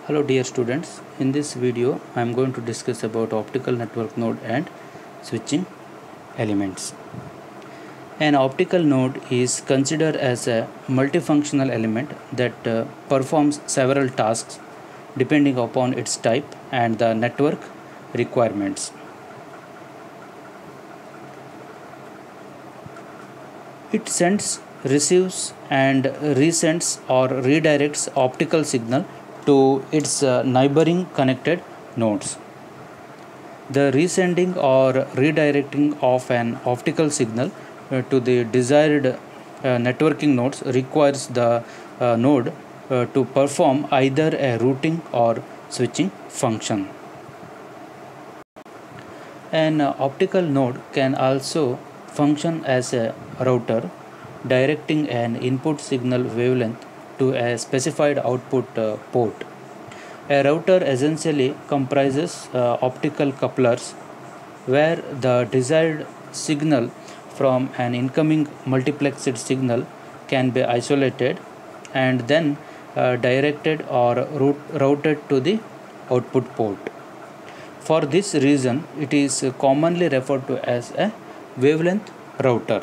Hello dear students, in this video I am going to discuss about optical network node and switching elements. An optical node is considered as a multifunctional element that performs several tasks depending upon its type and the network requirements. It sends, receives and resends or redirects optical signal to its neighboring connected nodes. The resending or redirecting of an optical signal to the desired networking nodes requires the node to perform either a routing or switching function. An optical node can also function as a router, directing an input signal wavelength to a specified output port. A router essentially comprises optical couplers where the desired signal from an incoming multiplexed signal can be isolated and then directed or routed to the output port. For this reason, it is commonly referred to as a wavelength router.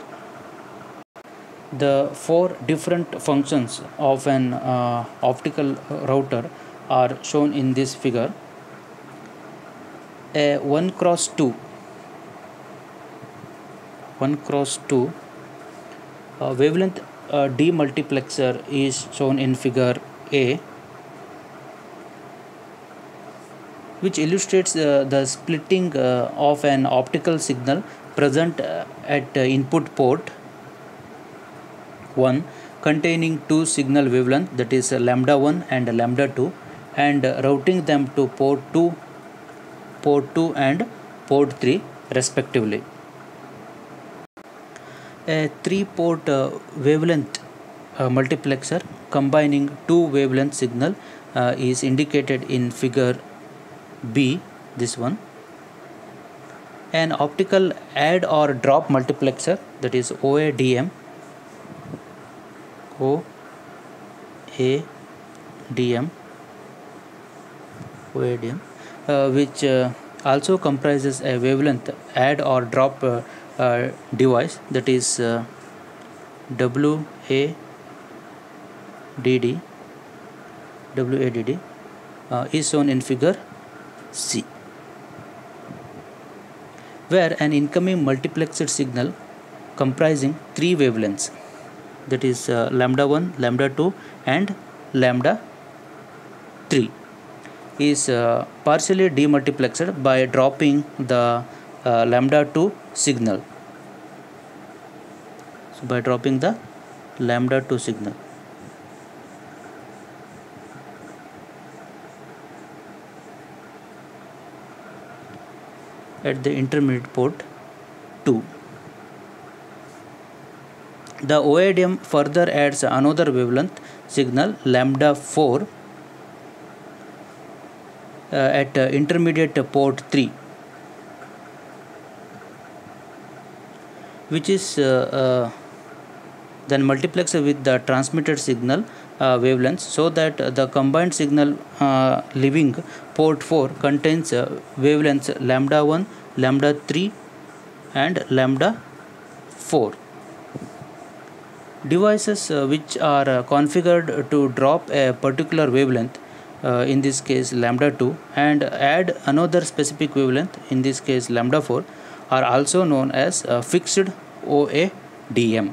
The four different functions of an optical router are shown in this figure. A 1x2 wavelength demultiplexer is shown in figure A, which illustrates the splitting of an optical signal present at input port 1 containing two signal wavelength, that is lambda 1 and lambda 2, and routing them to port 2 and port 3 respectively. A 3-port wavelength multiplexer combining two wavelength signal is indicated in figure B, this one. An optical add or drop multiplexer, that is OADM, which also comprises a wavelength add or drop device, that is WADD, is shown in figure C, where an incoming multiplexed signal comprising three wavelengths, that is lambda 1, lambda 2 and lambda 3, is partially demultiplexed by dropping the lambda 2 signal. So by dropping the lambda 2 signal, at the intermediate port 2. The OADM further adds another wavelength signal lambda 4 at intermediate port 3, which is then multiplexed with the transmitted signal wavelengths, so that the combined signal leaving port 4 contains wavelengths lambda 1, lambda 3 and lambda 4. Devices which are configured to drop a particular wavelength, in this case lambda 2, and add another specific wavelength, in this case lambda 4, are also known as fixed OADM.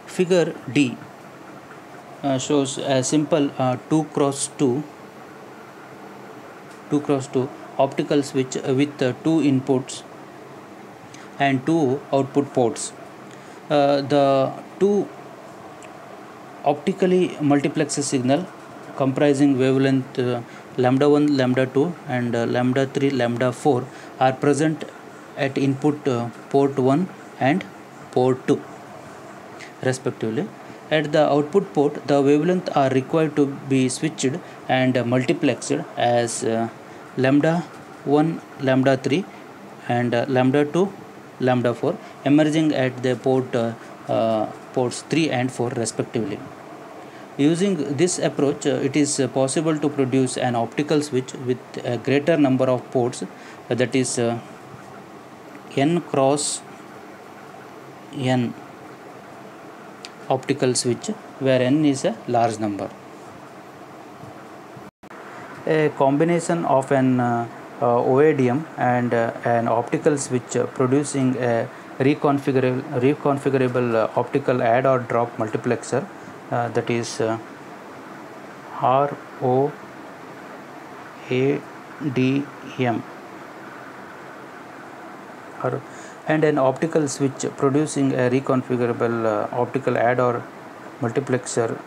Figure D shows a simple 2x2 optical switch with two inputs and two output ports. The two optically multiplexed signal comprising wavelength lambda 1, lambda 2 and lambda 3, lambda 4 are present at input port 1 and port 2 respectively. At the output port, the wavelengths are required to be switched and multiplexed as lambda 1, lambda 3 and lambda 2, lambda 4, emerging at the ports 3 and 4 respectively. Using this approach, it is possible to produce an optical switch with a greater number of ports, that is n cross n optical switch, where n is a large number. A combination of an OADM and an optical switch producing a reconfigurable optical add or drop multiplexer, that is ROADM, and an optical switch producing a reconfigurable optical add or multiplexer,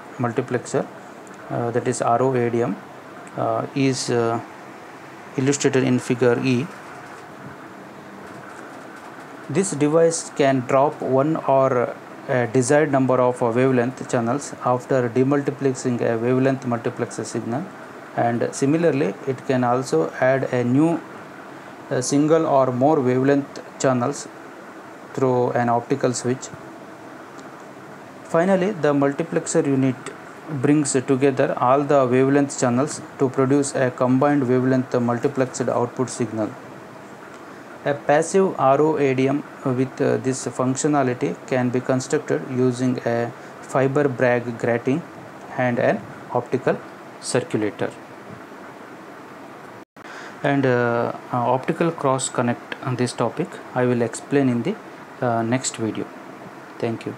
that is ROADM, is illustrated in figure E. This device can drop one or a desired number of wavelength channels after demultiplexing a wavelength multiplexer signal, and similarly it can also add a new single or more wavelength channels through an optical switch. Finally, the multiplexer unit brings together all the wavelength channels to produce a combined wavelength multiplexed output signal. A passive ROADM with this functionality can be constructed using a fiber Bragg grating and an optical circulator. And optical cross connect on this topic I will explain in the next video. Thank you.